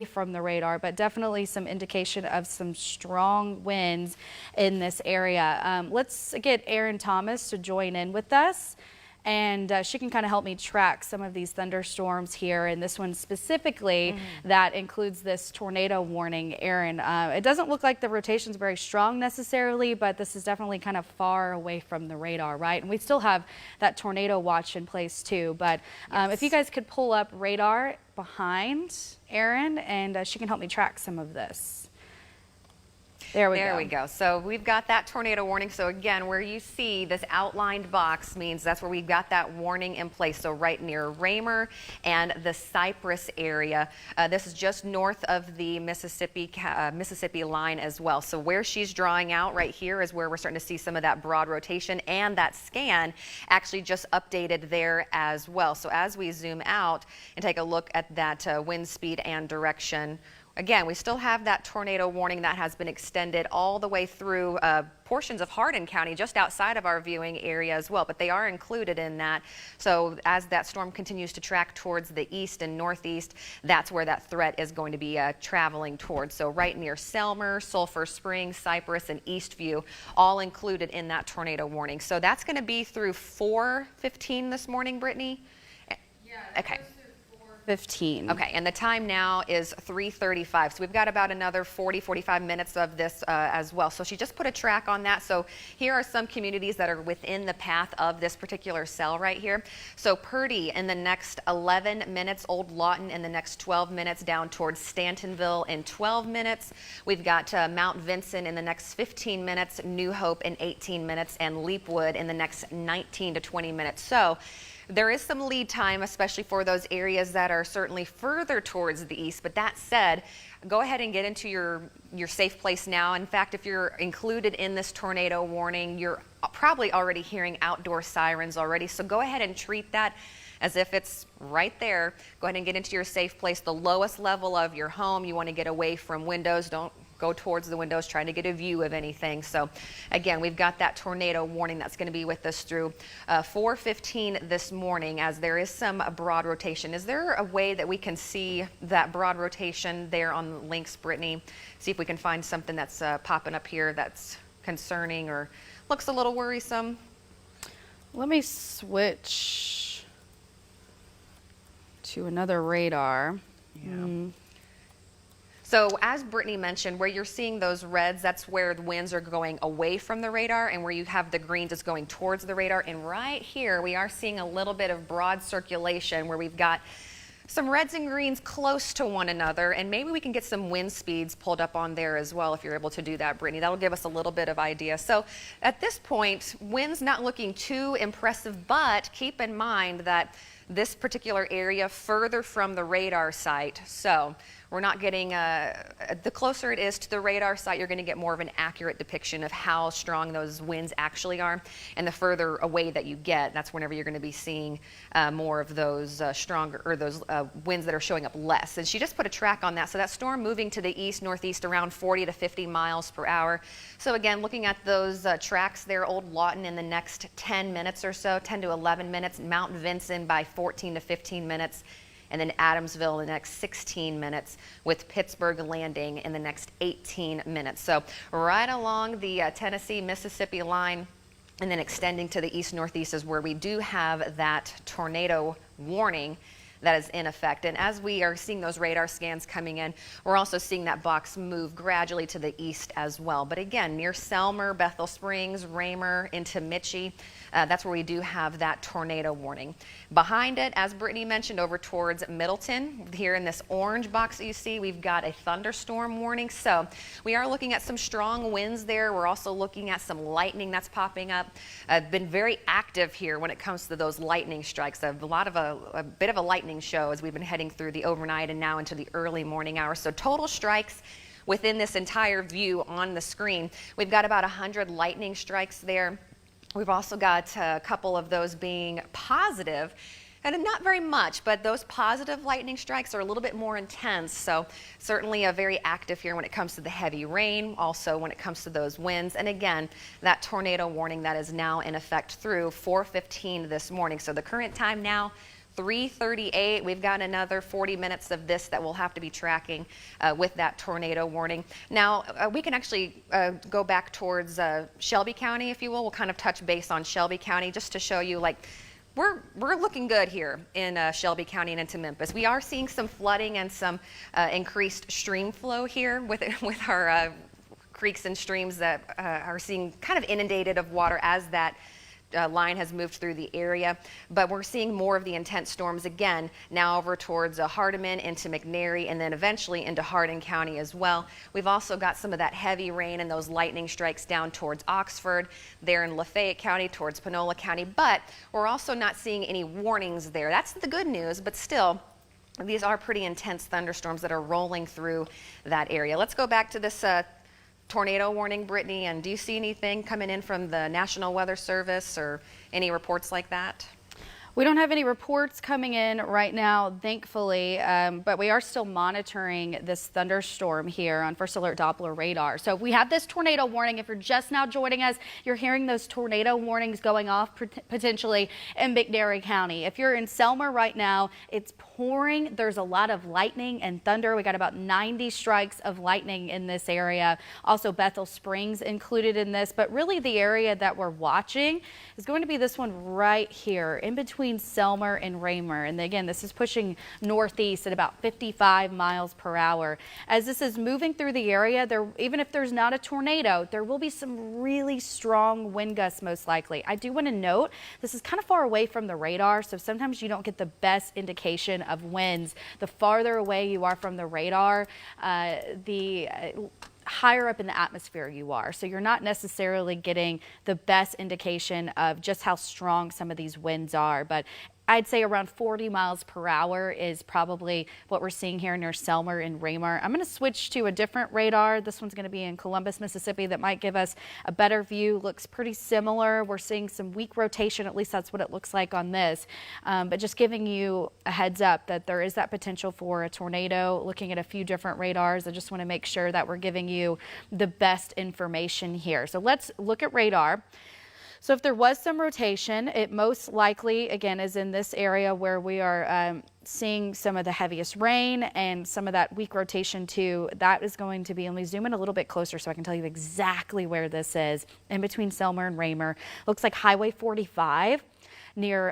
from the radar, but definitely some indication of some strong winds in this area. Let's get Erin Thomas to join in with us, and she can kind of help me track some of these thunderstorms here, and this one specifically that includes this tornado warning. Erin, it doesn't look like the rotation's very strong necessarily, but this is definitely kind of far away from the radar, right? And we still have that tornado watch in place too, but if you guys could pull up radar behind Erin, and she can help me track some of this. There we go. So we've got that tornado warning. So again, where you see this outlined box means that's where we've got that warning in place. So right near Raymer and the Cypress area. This is just north of the Mississippi line as well. So where she's drawing out right here is where we're starting to see some of that broad rotation, and that scan actually just updated there as well. So as we zoom out and take a look at that wind speed and direction, again, we still have that tornado warning that has been extended all the way through portions of Hardin County, just outside of our viewing area as well, but they are included in that. So as that storm continues to track towards the east and northeast, that's where that threat is going to be traveling towards. So right near Selmer, Sulphur Springs, Cypress, and Eastview, all included in that tornado warning. So that's going to be through 4:15 this morning, Brittany? Yeah. Okay. 15. Okay, and the time now is 3:35. So we've got about another 45 minutes of this as well. So she just put a track on that. So here are some communities that are within the path of this particular cell right here. So Purdy in the next 11 minutes, Old Lawton in the next 12 minutes, down towards Stantonville in 12 minutes. We've got Mount Vincent in the next 15 minutes, New Hope in 18 minutes, and Leapwood in the next 19 to 20 minutes. So there is some lead time, especially for those areas that are certainly further towards the east. But that said, go ahead and get into your safe place now. In fact, if you're included in this tornado warning, you're probably already hearing outdoor sirens already. So go ahead and treat that as if it's right there. Go ahead and get into your safe place, the lowest level of your home. You want to get away from windows. Don't go towards the windows trying to get a view of anything. So again, we've got that tornado warning that's going to be with us through 4:15 this morning, as there is some broad rotation. Is there a way that we can see that broad rotation there on the links, Brittany? See if we can find something that's popping up here that's concerning or looks a little worrisome. Let me switch to another radar. Yeah. So as Brittany mentioned, where you're seeing those reds, that's where the winds are going away from the radar, and where you have the greens is going towards the radar. And right here, we are seeing a little bit of broad circulation where we've got some reds and greens close to one another, and maybe we can get some wind speeds pulled up on there as well if you're able to do that, Brittany. That'll give us a little bit of idea. So at this point, winds not looking too impressive, but keep in mind that this particular area further from the radar site, so we're not getting, the closer it is to the radar site, you're going to get more of an accurate depiction of how strong those winds actually are. And the further away that you get, that's whenever you're going to be seeing more of those stronger, or those winds that are showing up less. And she just put a track on that. So that storm moving to the east, northeast around 40 to 50 miles per hour. So again, looking at those tracks there, Old Lawton in the next 10 minutes or so, 10 to 11 minutes, Mount Vincent by 14 to 15 minutes, and then Adamsville in the next 16 minutes, with Pittsburgh Landing in the next 18 minutes. So right along the Tennessee-Mississippi line, and then extending to the east-northeast is where we do have that tornado warning that is in effect. And as we are seeing those radar scans coming in, we're also seeing that box move gradually to the east as well. But again, near Selmer, Bethel Springs, Raymer, into Mitchie, that's where we do have that tornado warning. Behind it, as Brittany mentioned, over towards Middleton, here in this orange box that you see, we've got a thunderstorm warning. So we are looking at some strong winds there. We're also looking at some lightning that's popping up. Been very active here when it comes to those lightning strikes. A bit of a lightning show as we've been heading through the overnight and now into the early morning hours. So total strikes within this entire view on the screen, we've got about 100 lightning strikes there. We've also got a couple of those being positive, and not very much, but those positive lightning strikes are a little bit more intense. So certainly very active here when it comes to the heavy rain, also when it comes to those winds. And again, that tornado warning that is now in effect through 4:15 this morning. So the current time now, 3:38, we've got another 40 minutes of this that we'll have to be tracking with that tornado warning. Now, we can actually go back towards Shelby County, if you will. We'll kind of touch base on Shelby County just to show you, like, we're looking good here in Shelby County and into Memphis. We are seeing some flooding and some increased stream flow here with our creeks and streams that are seeing kind of inundated of water as that line has moved through the area. But we're seeing more of the intense storms again now over towards Hardeman, into McNairy, and then eventually into Hardin County as well. We've also got some of that heavy rain and those lightning strikes down towards Oxford, there in Lafayette County, towards Panola County, but we're also not seeing any warnings there. That's the good news, but still, these are pretty intense thunderstorms that are rolling through that area. Let's go back to this tornado warning, Brittany, and do you see anything coming in from the National Weather Service or any reports like that? We don't have any reports coming in right now, thankfully, but we are still monitoring this thunderstorm here on First Alert Doppler radar. So we have this tornado warning. If you're just now joining us, you're hearing those tornado warnings going off potentially in McNairy County. If you're in Selmer right now, it's pouring. There's a lot of lightning and thunder. We got about 90 strikes of lightning in this area. Also Bethel Springs included in this, but really the area that we're watching is going to be this one right here in between Selmer and Raymer. And again, this is pushing northeast at about 55 miles per hour. As this is moving through the area, even if there's not a tornado, there will be some really strong wind gusts most likely. I do want to note this is kind of far away from the radar, so sometimes you don't get the best indication of winds. The farther away you are from the radar, the higher up in the atmosphere you are. So you're not necessarily getting the best indication of just how strong some of these winds are. But I'd say around 40 miles per hour is probably what we're seeing here near Selmer and Raymer. I'm going to switch to a different radar. This one's going to be in Columbus, Mississippi. That might give us a better view. Looks pretty similar. We're seeing some weak rotation. At least that's what it looks like on this. But just giving you a heads up that there is that potential for a tornado. Looking at a few different radars. I just want to make sure that we're giving you the best information here. So let's look at radar. So if there was some rotation, it most likely, again, is in this area where we are seeing some of the heaviest rain and some of that weak rotation too. That is going to be, let me zoom in a little bit closer so I can tell you exactly where this is, in between Selmer and Raymer. Looks like Highway 45 near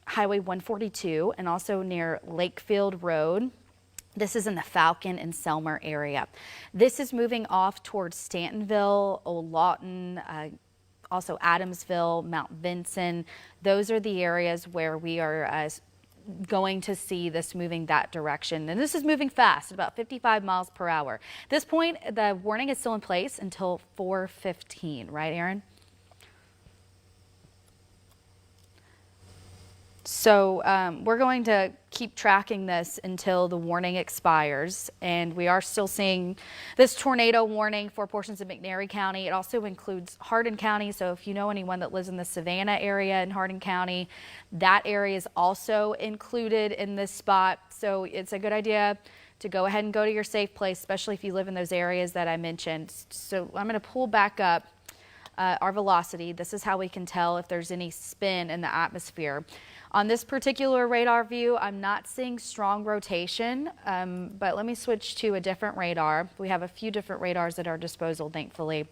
Highway 142 and also near Lakefield Road. This is in the Falcon and Selmer area. This is moving off towards Stantonville, Old Lawton, also Adamsville, Mount Vinson. Those are the areas where we are going to see this moving that direction. And this is moving fast, about 55 miles per hour. At this point, the warning is still in place until 4:15, right, Aaron? So we're going to keep tracking this until the warning expires, and we are still seeing this tornado warning for portions of McNairy County. It also includes Hardin County, so if you know anyone that lives in the Savannah area in Hardin County, that area is also included in this spot. So it's a good idea to go ahead and go to your safe place, especially if you live in those areas that I mentioned. So I'm going to pull back up our velocity. This is how we can tell if there's any spin in the atmosphere. On this particular radar view, I'm not seeing strong rotation, but let me switch to a different radar. We have a few different radars at our disposal, thankfully,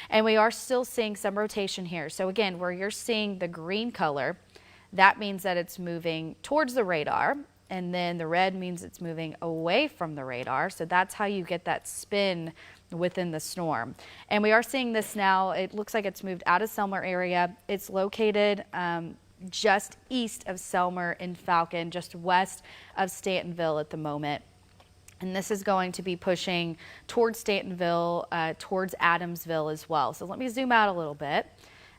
and we are still seeing some rotation here. So again, where you're seeing the green color, that means that it's moving towards the radar, and then the red means it's moving away from the radar. So that's how you get that spin within the storm. And we are seeing this now. It looks like it's moved out of Selmer area. It's located just east of Selmer and Falcon, just west of Stantonville at the moment. And this is going to be pushing towards Stantonville, towards Adamsville as well. So let me zoom out a little bit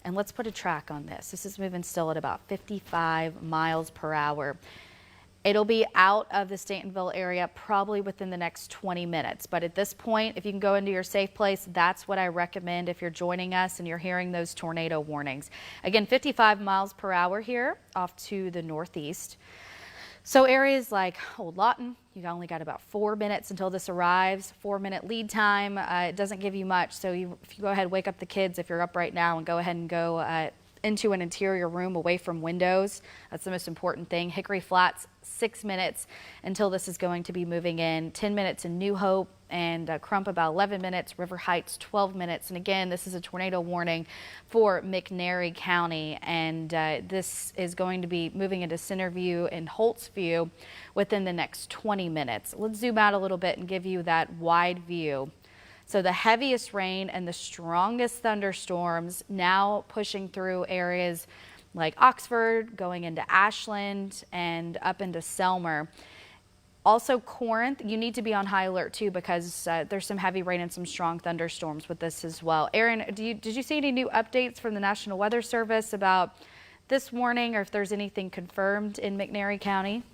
and let's put a track on this. This is moving still at about 55 miles per hour. It'll be out of the Stantonville area probably within the next 20 minutes. But at this point, if you can go into your safe place, that's what I recommend if you're joining us and you're hearing those tornado warnings. Again, 55 miles per hour here off to the northeast. So areas like Old Lawton, you only got about 4 minutes until this arrives, 4-minute lead time. It doesn't give you much. So if you go ahead, wake up the kids if you're up right now and go ahead and go into an interior room away from windows. That's the most important thing. Hickory Flats, 6 minutes until this is going to be moving in. 10 minutes in New Hope, and Crump about 11 minutes. River Heights, 12 minutes. And again, this is a tornado warning for McNairy County. And this is going to be moving into Centerview and Holtzview within the next 20 minutes. Let's zoom out a little bit and give you that wide view. So the heaviest rain and the strongest thunderstorms now pushing through areas like Oxford, going into Ashland and up into Selmer. Also Corinth, you need to be on high alert too, because there's some heavy rain and some strong thunderstorms with this as well. Aaron, did you see any new updates from the National Weather Service about this warning, or if there's anything confirmed in McNairy County?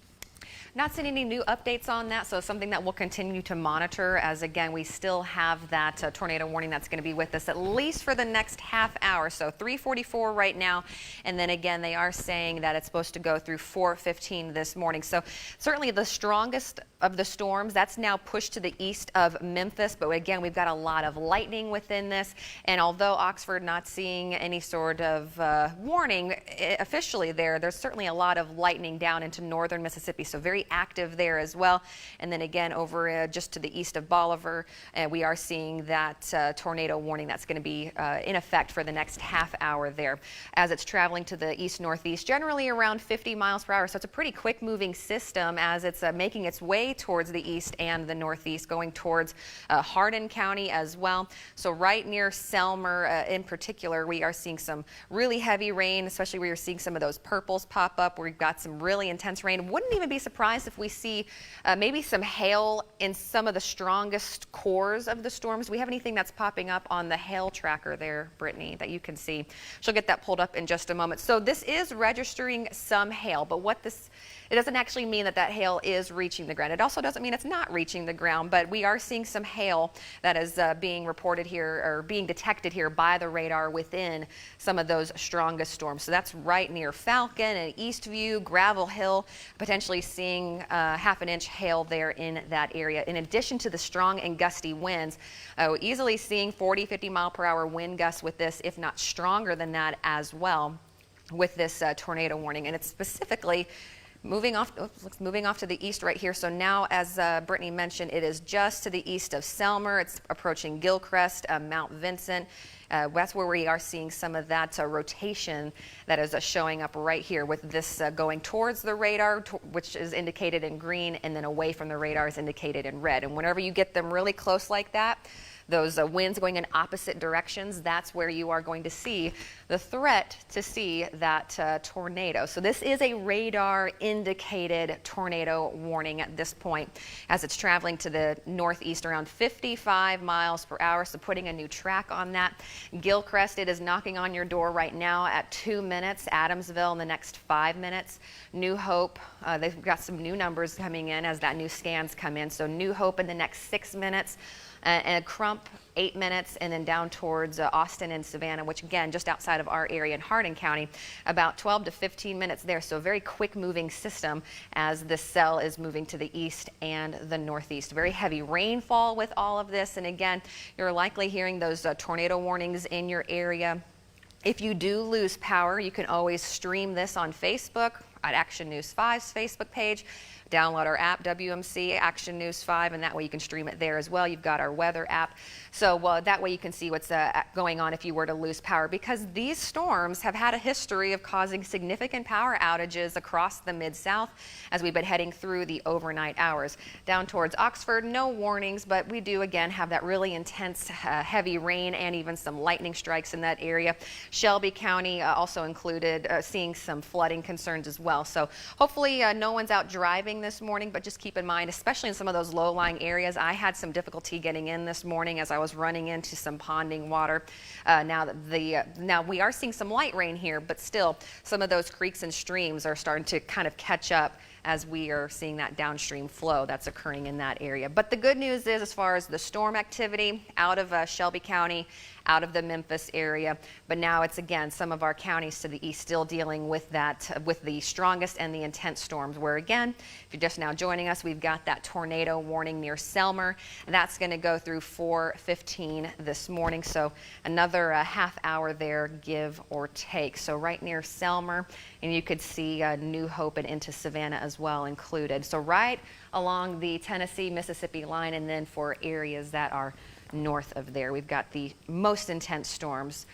Not seeing any new updates on that, so something that we'll continue to monitor, as again we still have that tornado warning that's going to be with us at least for the next half hour. So 3:44 right now, and then again they are saying that it's supposed to go through 4:15 this morning. So certainly the strongest of the storms that's now pushed to the east of Memphis, but again we've got a lot of lightning within this, and although Oxford not seeing any sort of warning officially there's certainly a lot of lightning down into northern Mississippi, so very active there as well. And then again over just to the east of Bolivar, we are seeing that tornado warning that's going to be in effect for the next half hour there as it's traveling to the east northeast, generally around 50 miles per hour. So it's a pretty quick moving system as it's making its way towards the east and the northeast, going towards Hardin County as well. So right near Selmer in particular, we are seeing some really heavy rain, especially where you're seeing some of those purples pop up where we've got some really intense rain. Wouldn't even be surprised if we see maybe some hail in some of the strongest cores of the storms. We have anything that's popping up on the hail tracker there, Brittany, that you can see. She'll get that pulled up in just a moment. So this is registering some hail, but it doesn't actually mean that hail is reaching the ground. It also doesn't mean it's not reaching the ground, but we are seeing some hail that is being reported here or being detected here by the radar within some of those strongest storms. So that's right near Falcon and Eastview, Gravel Hill, potentially seeing half an inch hail there in that area. In addition to the strong and gusty winds, easily seeing 40, 50 mile per hour wind gusts with this, if not stronger than that as well with this tornado warning. And it's specifically moving off to the east right here. So now, as Brittany mentioned, it is just to the east of Selmer. It's approaching Gilchrist, Mount Vincent. That's where we are seeing some of that rotation that is showing up right here with this going towards the radar, which is indicated in green, and then away from the radar is indicated in red. And whenever you get them really close like that, those winds going in opposite directions, that's where you are going to see the threat to see that tornado. So this is a radar indicated tornado warning at this point as it's traveling to the northeast around 55 miles per hour. So putting a new track on that. Gilchrist, it is knocking on your door right now at 2 minutes. Adamsville in the next 5 minutes. New Hope, they've got some new numbers coming in as that new scans come in. So New Hope in the next 6 minutes. And Crump, 8 minutes, and then down towards Austin and Savannah, which again, just outside of our area in Hardin County, about 12 to 15 minutes there. So a very quick moving system as the cell is moving to the east and the northeast. Very heavy rainfall with all of this. And again, you're likely hearing those tornado warnings in your area. If you do lose power, you can always stream this on Facebook at Action News 5's Facebook page. Download our app, WMC Action News 5, and that way you can stream it there as well. You've got our weather app. So that way you can see what's going on if you were to lose power, because these storms have had a history of causing significant power outages across the Mid-South as we've been heading through the overnight hours. Down towards Oxford, no warnings, but we do again have that really intense heavy rain and even some lightning strikes in that area. Shelby County also included, seeing some flooding concerns as well. So hopefully no one's out driving this morning, but just keep in mind, especially in some of those low-lying areas. I had some difficulty getting in this morning as I was running into some ponding water. Now we are seeing some light rain here, but still some of those creeks and streams are starting to kind of catch up as we are seeing that downstream flow that's occurring in that area. But the good news is, as far as the storm activity out of Shelby County, out of the Memphis area, but now it's again some of our counties to the east still dealing with that, with the strongest and the intense storms, where again, if you're just now joining us, we've got that tornado warning near Selmer, and that's going to go through 4:15 this morning, so another half hour there, give or take. So right near Selmer, and you could see New Hope and into Savannah as well included. So right along the Tennessee-Mississippi line, and then for areas that are north of there, we've got the most intense storms.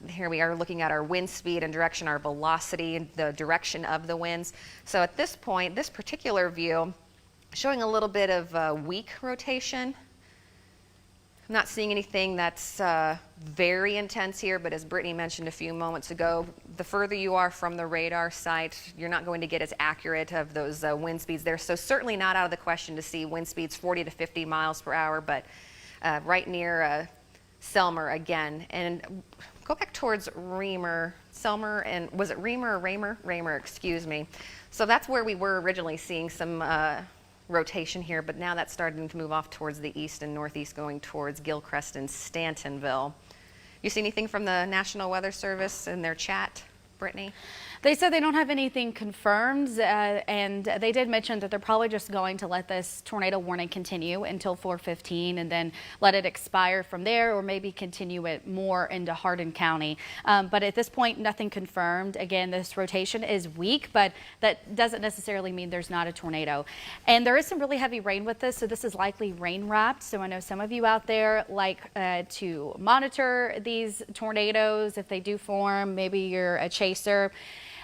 Here we are looking at our wind speed and direction, our velocity, and the direction of the winds. So at this point, this particular view showing a little bit of weak rotation. I'm not seeing anything that's very intense here, but as Brittany mentioned a few moments ago, the further you are from the radar site, you're not going to get as accurate of those wind speeds there. So certainly not out of the question to see wind speeds 40 to 50 miles per hour, but right near Selmer again. And go back towards Reamer, Selmer, and was it Reamer or Raymer? Raymer, excuse me. So that's where we were originally seeing some rotation here, but now that's starting to move off towards the east and northeast, going towards Gilchrist and Stantonville. You see anything from the National Weather Service in their chat, Brittany? They said they don't have anything confirmed, and they did mention that they're probably just going to let this tornado warning continue until 4:15 and then let it expire from there, or maybe continue it more into Hardin County. But at this point, nothing confirmed. Again, this rotation is weak, but that doesn't necessarily mean there's not a tornado. And there is some really heavy rain with this, so this is likely rain wrapped. So I know some of you out there like to monitor these tornadoes if they do form. Maybe you're a chaser.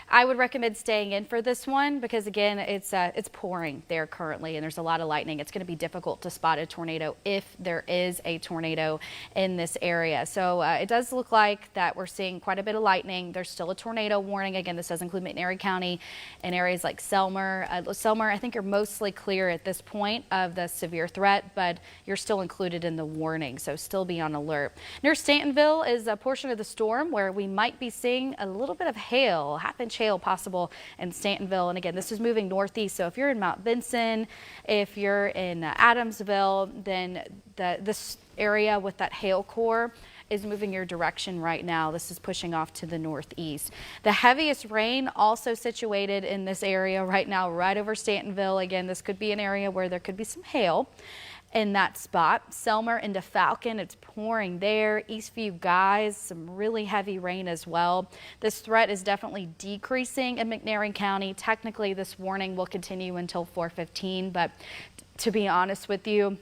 I would recommend staying in for this one because, again, it's pouring there currently and there's a lot of lightning. It's going to be difficult to spot a tornado if there is a tornado in this area. So it does look like that we're seeing quite a bit of lightning. There's still a tornado warning. Again, this does include McNairy County and areas like Selmer. Selmer, I think you're mostly clear at this point of the severe threat, but you're still included in the warning, so still be on alert. Near Stantonville is a portion of the storm where we might be seeing a little bit of hail, half-inch hail possible in Stantonville. And again, this is moving northeast, so if you're in Mount Vinson, if you're in Adamsville, then this area with that hail core is moving your direction right now. This is pushing off to the northeast. The heaviest rain also situated in this area right now, right over Stantonville. Again, this could be an area where there could be some hail in that spot. Selmer into Falcon, it's pouring there. Eastview, Guys, some really heavy rain as well. This threat is definitely decreasing in McNairy County. Technically, this warning will continue until 4:15, but to be honest with you,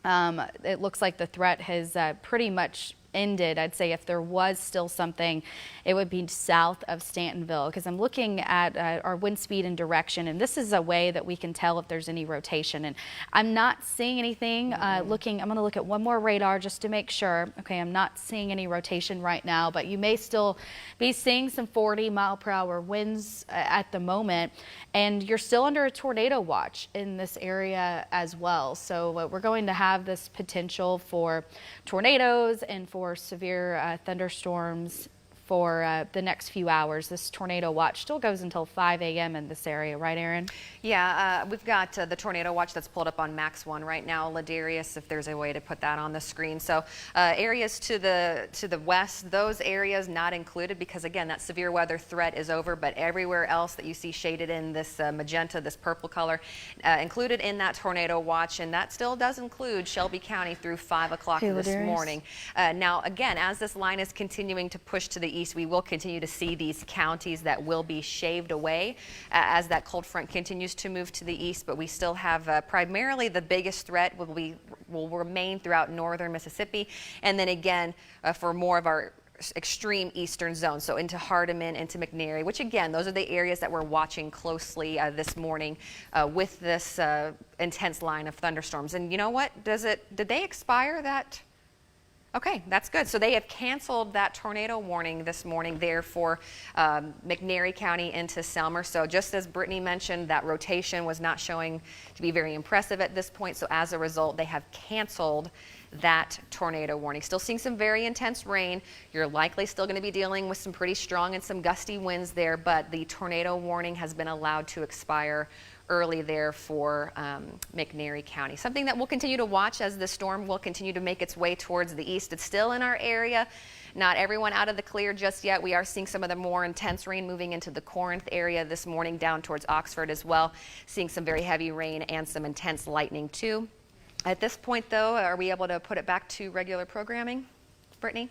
it looks like the threat has pretty much ended. I'd say if there was still something, it would be south of Stantonville, because I'm looking at our wind speed and direction, and this is a way that we can tell if there's any rotation. And I'm not seeing anything. I'm going to look at one more radar just to make sure. Okay, I'm not seeing any rotation right now, but you may still be seeing some 40-mile-per-hour winds at the moment, and you're still under a tornado watch in this area as well. So we're going to have this potential for tornadoes and for severe thunderstorms for the next few hours. This tornado watch still goes until 5 a.m. in this area, right, Erin? Yeah, we've got the tornado watch that's pulled up on Max 1 right now. Ladarius, if there's a way to put that on the screen. So areas to the west, those areas not included because, again, that severe weather threat is over, but everywhere else that you see shaded in this magenta, this purple color, included in that tornado watch, and that still does include Shelby County through 5 o'clock this morning. Now, again, as this line is continuing to push to the east, we will continue to see these counties that will be shaved away as that cold front continues to move to the east, but we still have primarily the biggest threat will remain throughout northern Mississippi, and then again for more of our extreme eastern zone, so into Hardeman, into McNairy, which again, those are the areas that we're watching closely this morning with this intense line of thunderstorms. And you know what? Did they expire that Okay, that's good. So they have canceled that tornado warning this morning there for McNairy County into Selmer. So just as Brittany mentioned, that rotation was not showing to be very impressive at this point. So as a result, they have canceled that tornado warning. Still seeing some very intense rain. You're likely still going to be dealing with some pretty strong and some gusty winds there, but the tornado warning has been allowed to expire early there for McNairy County. Something that we'll continue to watch as the storm will continue to make its way towards the east. It's still in our area. Not everyone out of the clear just yet. We are seeing some of the more intense rain moving into the Corinth area this morning, down towards Oxford as well. Seeing some very heavy rain and some intense lightning too. At this point though, are we able to put it back to regular programming, Brittany?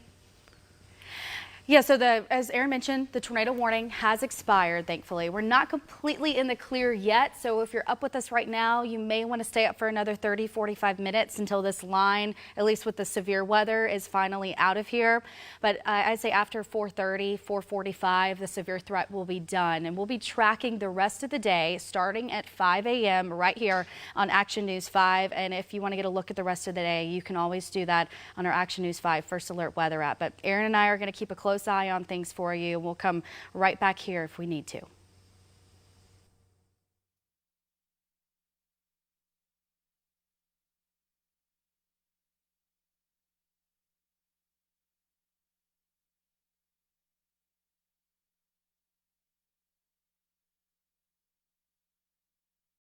Yeah, so as Aaron mentioned, the tornado warning has expired, thankfully. We're not completely in the clear yet, so if you're up with us right now, you may want to stay up for another 30, 45 minutes until this line, at least with the severe weather, is finally out of here. But I'd say after 4:30, 4:45, the severe threat will be done, and we'll be tracking the rest of the day starting at 5 a.m. right here on Action News 5. And if you want to get a look at the rest of the day, you can always do that on our Action News 5 First Alert Weather app. But Aaron and I are going to keep a close eye on things for you. We'll come right back here if we need to.